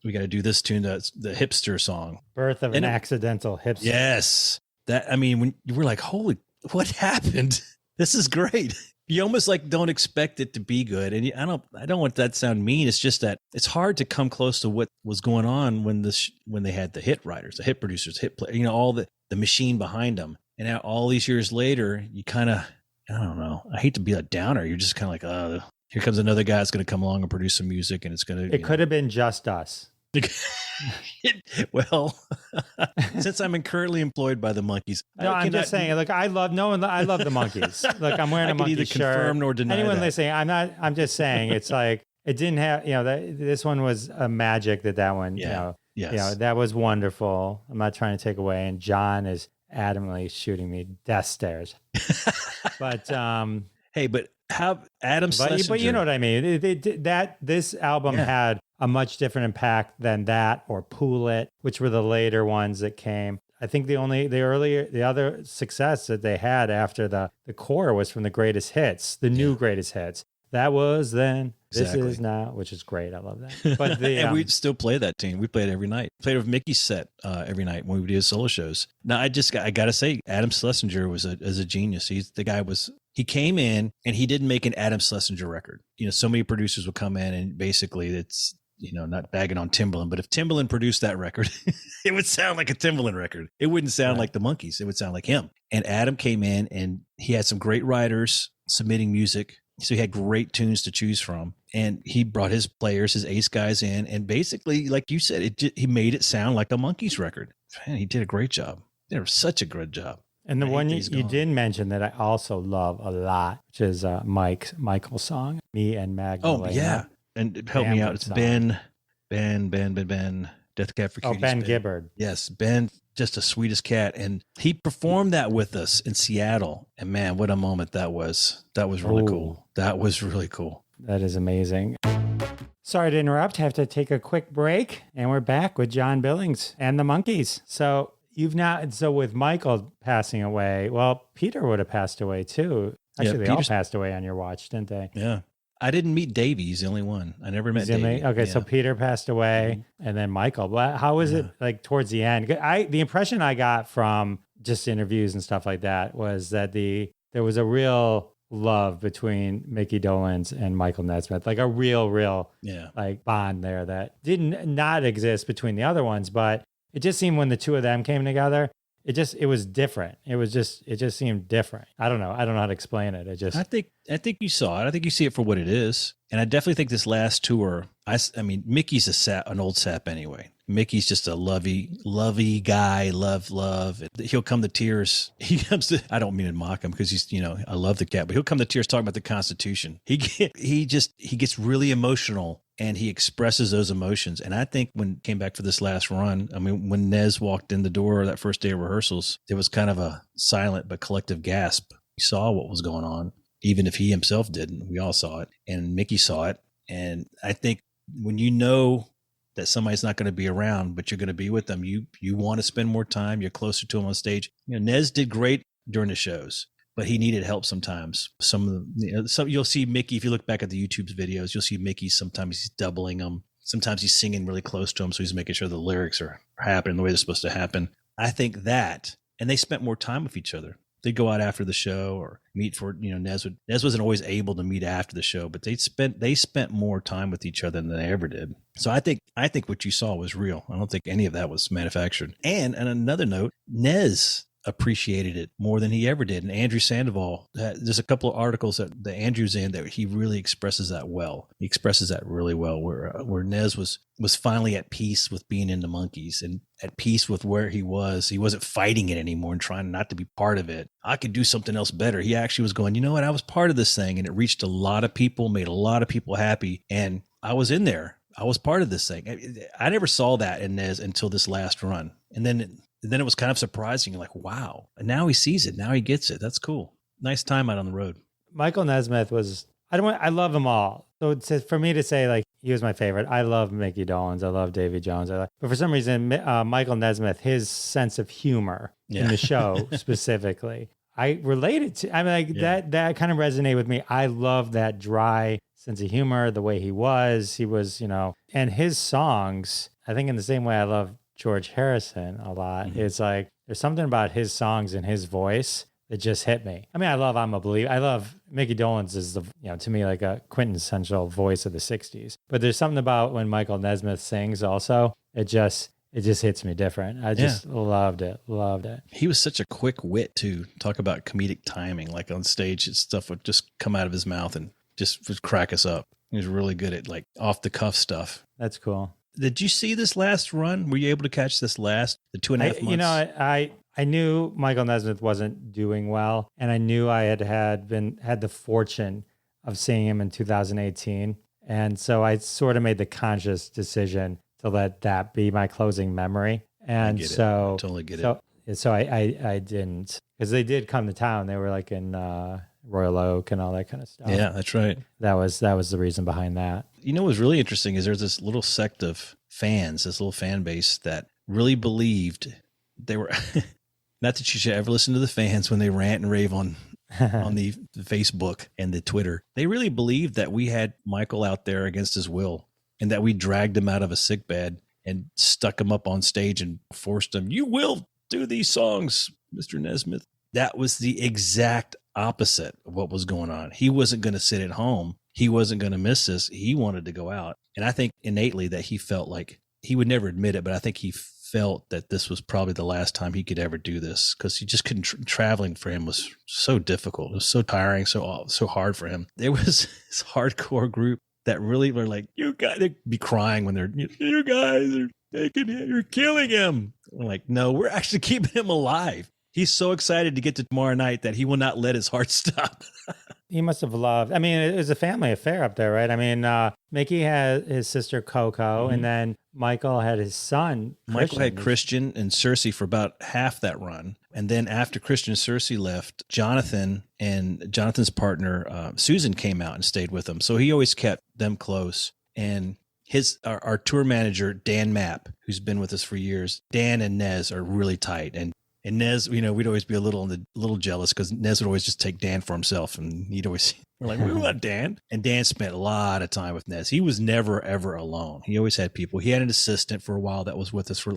Speaker 3: We got to do this tune. That's the hipster song.
Speaker 2: Birth of an Accidental Hipster.
Speaker 3: Yes. When you were like, holy, what happened? This is great. You almost don't expect it to be good. And I don't want that to sound mean. It's just that it's hard to come close to what was going on when they had the hit writers, the hit producers, hit play, all the machine behind them. And now all these years later, you kind of, I don't know. I hate to be a downer. You're just kind of like, here comes another guy that's going to come along and produce some music, and it's going to.
Speaker 2: It could have been just us.
Speaker 3: Well, since I'm currently employed by the Monkees,
Speaker 2: I'm just saying. Look, I love the Monkees. Look, I'm wearing a Monkee shirt.
Speaker 3: Confirm nor deny
Speaker 2: anyone
Speaker 3: that.
Speaker 2: listening, I'm just saying. It's like it didn't have. This one was a magic. That one.
Speaker 3: Yeah. Yes.
Speaker 2: That was wonderful. I'm not trying to take away. And John is adamantly shooting me death stares. But
Speaker 3: Hey, but how Adam Schlesinger?
Speaker 2: But you know what I mean. This album had a much different impact than that or Pool It, which were the later ones that came. I think the other success that they had after the core was from the greatest hits, the new greatest hits. That was then. This is now, which is great. I love that. But
Speaker 3: and we still play that tune. We play it every night. Played with Mickey's set every night when we do his solo shows. Now I got to say, Adam Schlesinger was a genius. He came in and he didn't make an Adam Schlesinger record. You know, so many producers would come in and basically it's, you know, not bagging on Timbaland, but if Timbaland produced that record, it would sound like a Timbaland record. It wouldn't sound like the Monkees. It would sound like him. And Adam came in and he had some great writers submitting music. So he had great tunes to choose from, and he brought his players, his ace guys in, and basically, like you said, he made it sound like a Monkees record. Man, he did a great job. He did such a good job.
Speaker 2: And the one you did mention that I also love a lot, which is Michael's song, Me and Magdalena.
Speaker 3: Oh, yeah. And help me out. It's Ben, Death Cab for Cutie.
Speaker 2: Oh, Ben Gibbard.
Speaker 3: Yes, Ben, just the sweetest cat. And he performed that with us in Seattle. And man, what a moment that was. That was really cool. That was really cool.
Speaker 2: That is amazing. Sorry to interrupt. Have to take a quick break. And we're back with John Billings and the Monkees. So with Michael passing away, well, Peter would have passed away too. Actually, they all passed away on your watch, didn't they?
Speaker 3: Yeah. I didn't meet Davey. He's the only one. I never met Davey.
Speaker 2: Okay, so Peter passed away, and then Michael. How was it like towards the end? The impression I got from just interviews and stuff like that was that there was a real love between Micky Dolenz and Michael Nesmith, like a real like bond there that did not exist between the other ones, but it just seemed when the two of them came together, it was different. It just seemed different. I don't know how to explain it. I
Speaker 3: think you saw it. I think you see it for what it is. And I definitely think this last tour, I mean, Mickey's an old sap anyway. Mickey's just a lovey guy, love. He'll come to tears. I don't mean to mock him because he's, I love the cat, but he'll come to tears talking about the Constitution. He gets really emotional and he expresses those emotions. And I think when he came back for this last run, I mean, when Nez walked in the door that first day of rehearsals, there was kind of a silent but collective gasp. He saw what was going on, even if he himself didn't. We all saw it, and Mickey saw it. And I think when you know that somebody's not going to be around, but you're going to be with them, you want to spend more time. You're closer to them on stage. Nez did great during the shows, but he needed help sometimes. You'll see Mickey, if you look back at the YouTube videos, you'll see Mickey, sometimes he's doubling them. Sometimes he's singing really close to him, so he's making sure the lyrics are happening the way they're supposed to happen. I think that, and they spent more time with each other. They'd go out after the show or meet for, Nez wasn't always able to meet after the show, but they spent more time with each other than they ever did. So I think what you saw was real. I don't think any of that was manufactured. And on another note, Nez appreciated it more than he ever did. And Andrew Sandoval, there's a couple of articles that Andrew's in that he really expresses that well. He expresses that really well, where Nez was finally at peace with being in the Monkees and at peace with where he was. He wasn't fighting it anymore and trying not to be part of it. I could do something else better. He actually was going, you know what? I was part of this thing and it reached a lot of people, made a lot of people happy. And I was in there. I was part of this thing. I never saw that in Nez until this last run. And then it was kind of surprising. You're like, wow. And now he sees it. Now he gets it. That's cool. Nice time out on the road. Michael
Speaker 2: Nesmith was, I love them all. So it's for me to say like, he was my favorite. I love Micky Dolenz. I love Davy Jones. But for some reason, Michael Nesmith, his sense of humor in the show specifically, I related to. I mean, like that kind of resonated with me. I love that dry sense of humor, the way he was, and his songs, I think in the same way I love George Harrison a lot. Mm-hmm. It's like, there's something about his songs and his voice that just hit me. I mean, I love I'm a Believer. I love Micky Dolenz is to me like a quintessential voice of the 60s. But there's something about when Michael Nesmith sings also, it just hits me different. I just loved it.
Speaker 3: He was such a quick wit too. Talk about comedic timing, like on stage, stuff would just come out of his mouth and just would crack us up. He was really good at like off the cuff stuff.
Speaker 2: That's cool.
Speaker 3: Did you see this last run? Were you able to catch the 2.5 months?
Speaker 2: I knew Michael Nesmith wasn't doing well, and I knew I had the fortune of seeing him in 2018, and so I sort of made the conscious decision to let that be my closing memory. And
Speaker 3: I
Speaker 2: so
Speaker 3: totally get it.
Speaker 2: so I didn't, because they did come to town. They were like in Royal Oak and all that kind of stuff.
Speaker 3: Yeah, that's right.
Speaker 2: That was the reason behind that.
Speaker 3: You know what's really interesting is there's this little sect of fans, this little fan base that really believed they were, not that you should ever listen to the fans when they rant and rave on the Facebook and the Twitter. They really believed that we had Michael out there against his will and that we dragged him out of a sick bed and stuck him up on stage and forced him, you will do these songs, Mr. Nesmith. That was the exact opposite of what was going on. He wasn't going to sit at home. He wasn't going to miss this. He wanted to go out. And I think innately that he felt like, he would never admit it, but I think he felt that this was probably the last time he could ever do this, because he just couldn't. Traveling for him was so difficult. It was so tiring, so hard for him. There was this hardcore group that really were like, you guys, they'd be crying when you guys are you're killing him. I'm like, no, we're actually keeping him alive. He's so excited to get to tomorrow night that he will not let his heart stop.
Speaker 2: He must have loved, I mean, it was a family affair up there, right? I mean, Mickey had his sister Coco, and then Michael had his son.
Speaker 3: Michael had Christian and Cersei for about half that run. And then after Christian and Cersei left, Jonathan and Jonathan's partner, Susan, came out and stayed with him. So he always kept them close. And our tour manager, Dan Mapp, who's been with us for years, Dan and Nez are really tight. And Nez, we'd always be a little jealous because Nez would always just take Dan for himself. And we're like, we want Dan. And Dan spent a lot of time with Nez. He was never, ever alone. He always had people. He had an assistant for a while that was with us for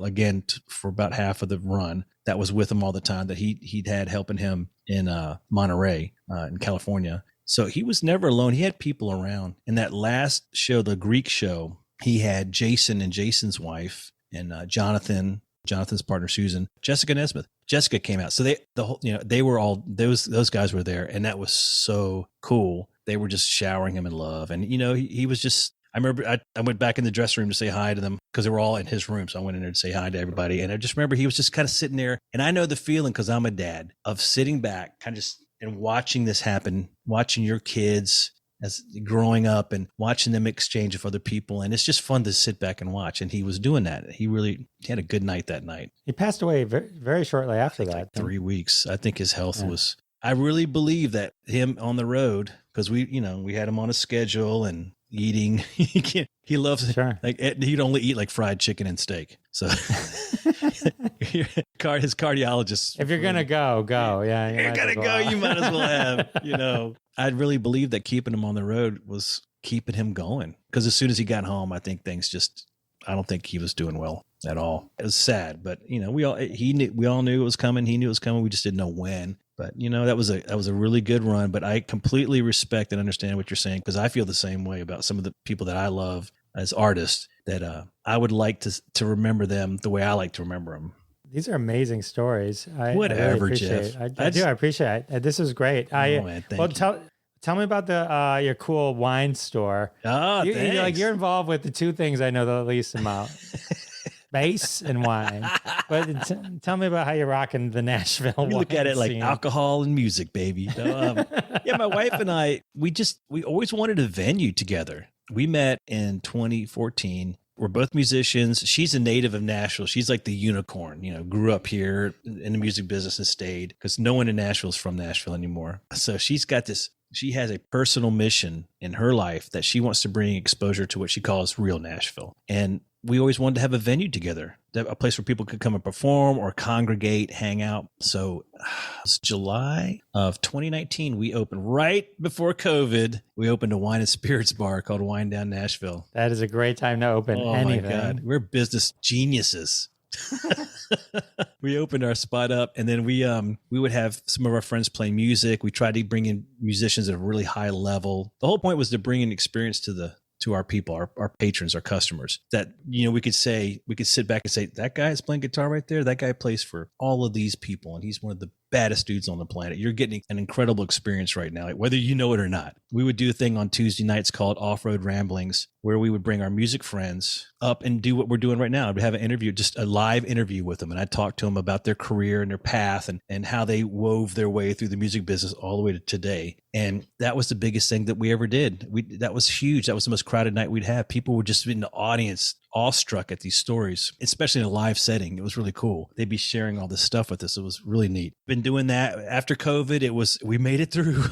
Speaker 3: about half of the run, that was with him all the time, that he'd had helping him in Monterey, in California. So he was never alone. He had people around. In that last show, the Greek show, he had Jason and Jason's wife and Jonathan's partner, Susan, Jessica Nesmith. Jessica came out. So they were all, those guys were there. And that was so cool. They were just showering him in love. And, he was just, I remember I went back in the dressing room to say hi to them because they were all in his room. So I went in there to say hi to everybody. And I just remember he was just kind of sitting there. And I know the feeling, because I'm a dad, of sitting back kind of just and watching this happen, watching your kids as growing up and watching them exchange with other people. And it's just fun to sit back and watch. And he was doing that. He had a good night that night.
Speaker 2: He passed away very, very shortly after that.
Speaker 3: Like 3 weeks. I think his health was, I really believe that him on the road, because we had him on a schedule and eating. He loves,
Speaker 2: sure.
Speaker 3: Like, he'd only eat like fried chicken and steak. So his cardiologist.
Speaker 2: If you're going to go. Yeah.
Speaker 3: You're going to go. You might as well have, I really believe that keeping him on the road was keeping him going, because as soon as he got home, I think I don't think he was doing well at all. It was sad, but we all knew it was coming. He knew it was coming. We just didn't know when. But that was a really good run. But I completely respect and understand what you're saying, because I feel the same way about some of the people that I love as artists, that I would like to remember them the way I like to remember them.
Speaker 2: These are amazing stories.
Speaker 3: Whatever,
Speaker 2: I really
Speaker 3: Jeff.
Speaker 2: I appreciate it. This is great.
Speaker 3: Man, thank you.
Speaker 2: Tell me about your cool wine store.
Speaker 3: Oh, thanks.
Speaker 2: You're involved with the two things I know the least about. Bass and wine. But tell me about how you're rocking the Nashville wine
Speaker 3: look at it like
Speaker 2: scene.
Speaker 3: Alcohol and music, baby. My wife and I, we always wanted a venue together. We met in 2014. We're both musicians. She's a native of Nashville. She's like the unicorn, grew up here in the music business and stayed, because no one in Nashville is from Nashville anymore. So she has a personal mission in her life that she wants to bring exposure to what she calls real Nashville. And we always wanted to have a venue together, a place where people could come and perform or congregate, hang out. So it's July of 2019. We opened right before COVID. We opened a wine and spirits bar called Wine Down Nashville.
Speaker 2: That is a great time to open anything.
Speaker 3: Oh my God. We're business geniuses. We opened our spot up, and then we would have some of our friends play music. We tried to bring in musicians at a really high level. The whole point was to bring an experience to our people, our patrons, our customers, that, we could sit back and say, that guy is playing guitar right there. That guy plays for all of these people, and he's one of the baddest dudes on the planet. You're getting an incredible experience right now, whether you know it or not. We would do a thing on Tuesday nights called Off-Road Ramblings, where we would bring our music friends up and do what we're doing right now. We'd have an interview, just a live interview with them. And I'd talk to them about their career and their path and how they wove their way through the music business all the way to today. And that was the biggest thing that we ever did. That was huge. That was the most crowded night we'd have. People were just in the audience awestruck at these stories, especially in a live setting. It was really cool. They'd be sharing all this stuff with us. It was really neat. Been doing that after COVID. We made it through.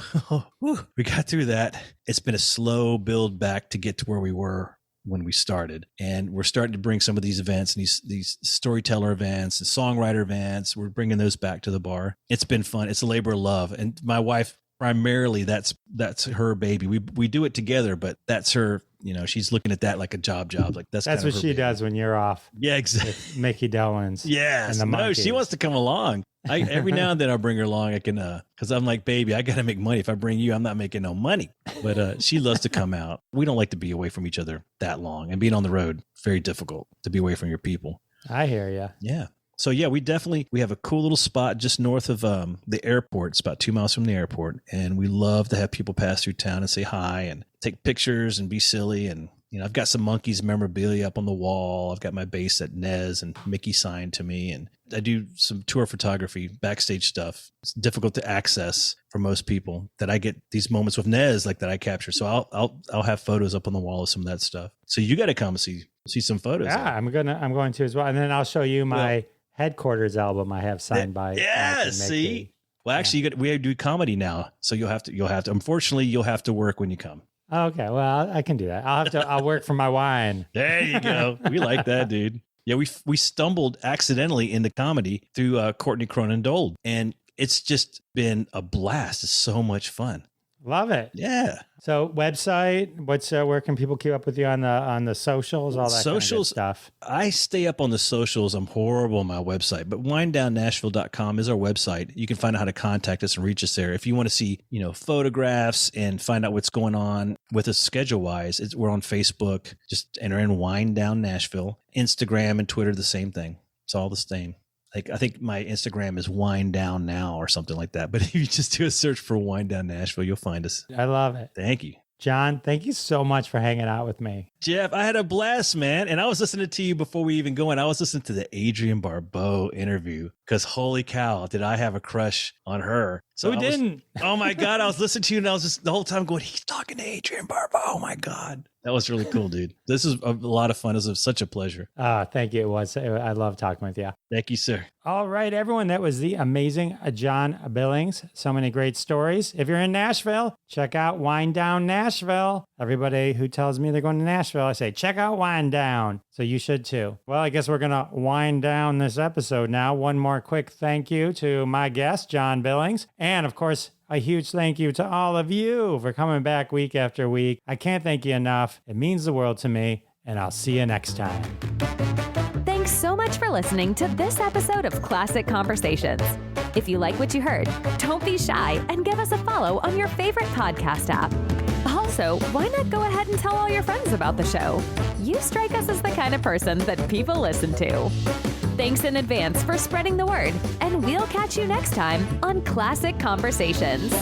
Speaker 3: We got through that. It's been a slow build back to get to where we were when we started. And we're starting to bring some of these events and these storyteller events and songwriter events. We're bringing those back to the bar. It's been fun. It's a labor of love. And my wife, primarily, that's her baby. We do it together, but that's her, she's looking at that like a job. Like that's
Speaker 2: what she does when you're off.
Speaker 3: Yeah, exactly.
Speaker 2: With Micky Dellins.
Speaker 3: Yes.
Speaker 2: And the
Speaker 3: No,
Speaker 2: Monkees.
Speaker 3: she wants to come along. Every now and then I'll bring her along. I can, cause I'm like, baby, I got to make money. If I bring you, I'm not making no money. But she loves to come out. We don't like to be away from each other that long, and being on the road, very difficult to be away from your people.
Speaker 2: I hear you.
Speaker 3: Yeah. So yeah, we have a cool little spot just north of the airport. It's about 2 miles from the airport. And we love to have people pass through town and say hi and take pictures and be silly. And, I've got some Monkees memorabilia up on the wall. I've got my bass that Nez and Mickey signed to me. And I do some tour photography, backstage stuff. It's difficult to access for most people, that I get these moments with Nez like that I capture. So I'll have photos up on the wall of some of that stuff. So you got to come see some photos.
Speaker 2: Yeah, I'm going to as well. And then I'll show you my Headquarters album I have signed by.
Speaker 3: Yeah, see. Well, actually, we do comedy now, so you'll have to. Unfortunately, you'll have to work when you come.
Speaker 2: Okay, well, I can do that. I'll work for my wine.
Speaker 3: There you go. We like that, dude. Yeah, we stumbled accidentally into comedy through Courtney Cronin Dole, and it's just been a blast. It's so much fun.
Speaker 2: Love it.
Speaker 3: Yeah.
Speaker 2: So website, where can people keep up with you on the socials, all that socials, kind of stuff?
Speaker 3: I stay up on the socials. I'm horrible on my website, but winedownnashville.com is our website. You can find out how to contact us and reach us there. If you want to see, photographs and find out what's going on with us schedule wise, we're on Facebook. Just enter in Wine Down Nashville. Instagram and Twitter, the same thing. It's all the same. Like, I think my Instagram is Wine Down Now or something like that. But if you just do a search for Wine Down Nashville, you'll find us.
Speaker 2: I love it.
Speaker 3: Thank you.
Speaker 2: John, thank you so much for hanging out with me.
Speaker 3: Jeff, I had a blast, man. And I was listening to you before we even go in. I was listening to the Adrienne Barbeau interview because holy cow, did I have a crush on her. So
Speaker 2: who didn't?
Speaker 3: Oh my God. I was listening to you and I was just the whole time going, he's talking to Adrienne Barbeau. Oh my God. That was really cool, dude. This is a lot of fun. It was such a pleasure.
Speaker 2: Thank you. I love talking with you.
Speaker 3: Thank you, sir.
Speaker 2: All right, everyone. That was the amazing John Billings. So many great stories. If you're in Nashville, check out Wine Down Nashville. Everybody who tells me they're going to Nashville, I say, check out Wine Down. So you should too. Well, I guess we're going to wind down this episode now. One more quick thank you to my guest, John Billings. And of course, a huge thank you to all of you for coming back week after week. I can't thank you enough. It means the world to me, and I'll see you next time.
Speaker 1: Thanks so much for listening to this episode of Classic Conversations. If you like what you heard, don't be shy and give us a follow on your favorite podcast app. Also, why not go ahead and tell all your friends about the show? You strike us as the kind of person that people listen to. Thanks in advance for spreading the word, and we'll catch you next time on Classic Conversations.